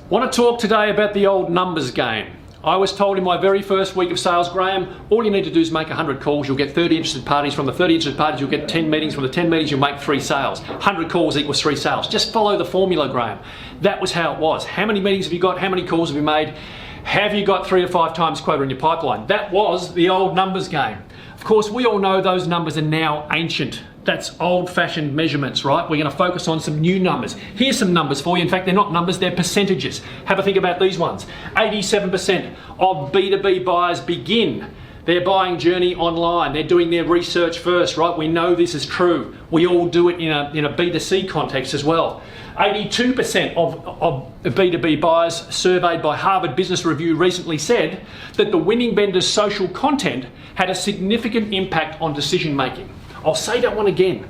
Want to talk today about the old numbers game. I was told in my very first week of sales, Graham, all you need to do is make 100 calls, you'll get 30 interested parties. From the 30 interested parties, you'll get 10 meetings. From the 10 meetings, you'll make 3 sales. 100 calls equals 3 sales. Just follow the formula, Graham. That was how it was. How many meetings have you got? How many calls have you made? Have you got 3 to 5 times quota in your pipeline? That was the old numbers game. Of course, we all know those numbers are now ancient. That's old-fashioned measurements, right? We're going to focus on some new numbers. Here's some numbers for you. In fact, they're not numbers, they're percentages. Have a think about these ones. 87% of B2B buyers begin their buying journey online. They're doing their research first, right? We know this is true. We all do it in a B2C context as well. 82% of B2B buyers surveyed by Harvard Business Review recently said that the winning vendor's social content had a significant impact on decision making. I'll say that one again.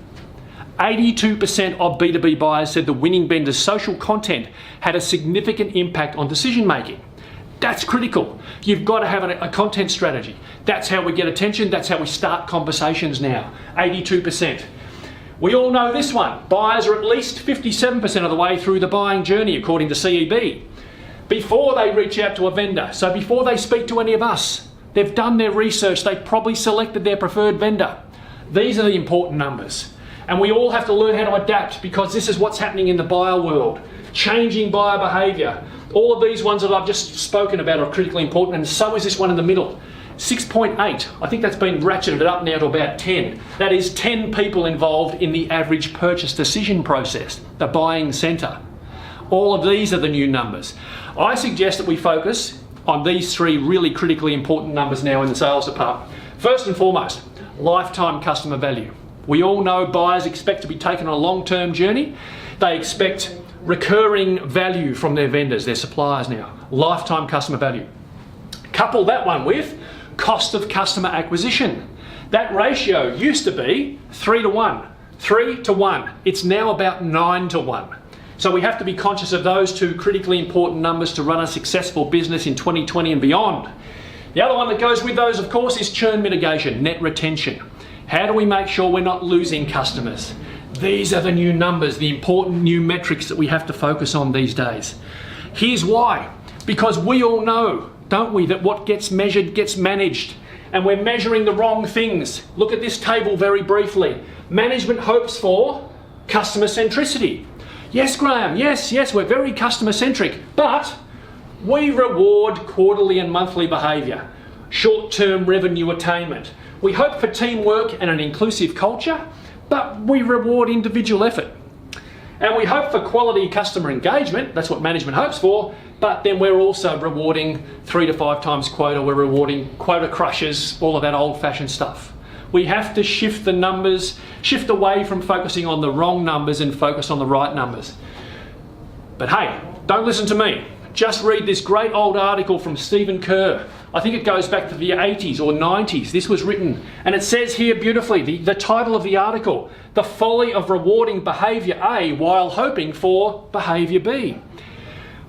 82% of B2B buyers said the winning vendor's social content had a significant impact on decision making. That's critical. You've got to have a content strategy. That's how we get attention. That's how we start conversations now. 82%. We all know this one. Buyers are at least 57% of the way through the buying journey, according to CEB, before they reach out to a vendor. So before they speak to any of us, they've done their research. They've probably selected their preferred vendor. These are the important numbers. And we all have to learn how to adapt, because this is what's happening in the buyer world. Changing buyer behavior. All of these ones that I've just spoken about are critically important, and so is this one in the middle. 6.8. I think that's been ratcheted up now to about 10. That is 10 people involved in the average purchase decision process, the buying center. All of these are the new numbers. I suggest that we focus on these 3 really critically important numbers now in the sales department. First and foremost, lifetime customer value. We all know buyers expect to be taken on a long-term journey. They expect recurring value from their vendors, their suppliers now. Lifetime customer value. Couple that one with cost of customer acquisition. That ratio used to be 3 to 1. 3 to 1. It's now about 9 to 1. So we have to be conscious of those 2 critically important numbers to run a successful business in 2020 and beyond. The other one that goes with those, of course, is churn mitigation, net retention. How do we make sure we're not losing customers? These are the new numbers, the important new metrics that we have to focus on these days. Here's why. Because we all know, don't we, that what gets measured gets managed. And we're measuring the wrong things. Look at this table very briefly. Management hopes for customer centricity. Yes, Graham, yes, we're very customer centric, but we reward quarterly and monthly behaviour, short-term revenue attainment. We hope for teamwork and an inclusive culture, but we reward individual effort. And we hope for quality customer engagement, that's what management hopes for, but then we're also rewarding 3 to 5 times quota, we're rewarding quota crushes, all of that old-fashioned stuff. We have to shift the numbers, shift away from focusing on the wrong numbers and focus on the right numbers. But hey, don't listen to me. Just read this great old article from Stephen Kerr. I think it goes back to the 80s or 90s. This was written, and it says here beautifully, the title of the article, The Folly of Rewarding Behaviour A While Hoping for Behaviour B.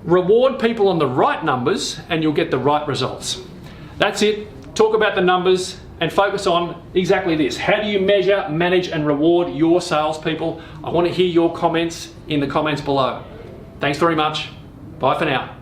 Reward people on the right numbers and you'll get the right results. That's it. Talk about the numbers and focus on exactly this. How do you measure, manage and reward your salespeople? I want to hear your comments in the comments below. Thanks very much. Bye for now.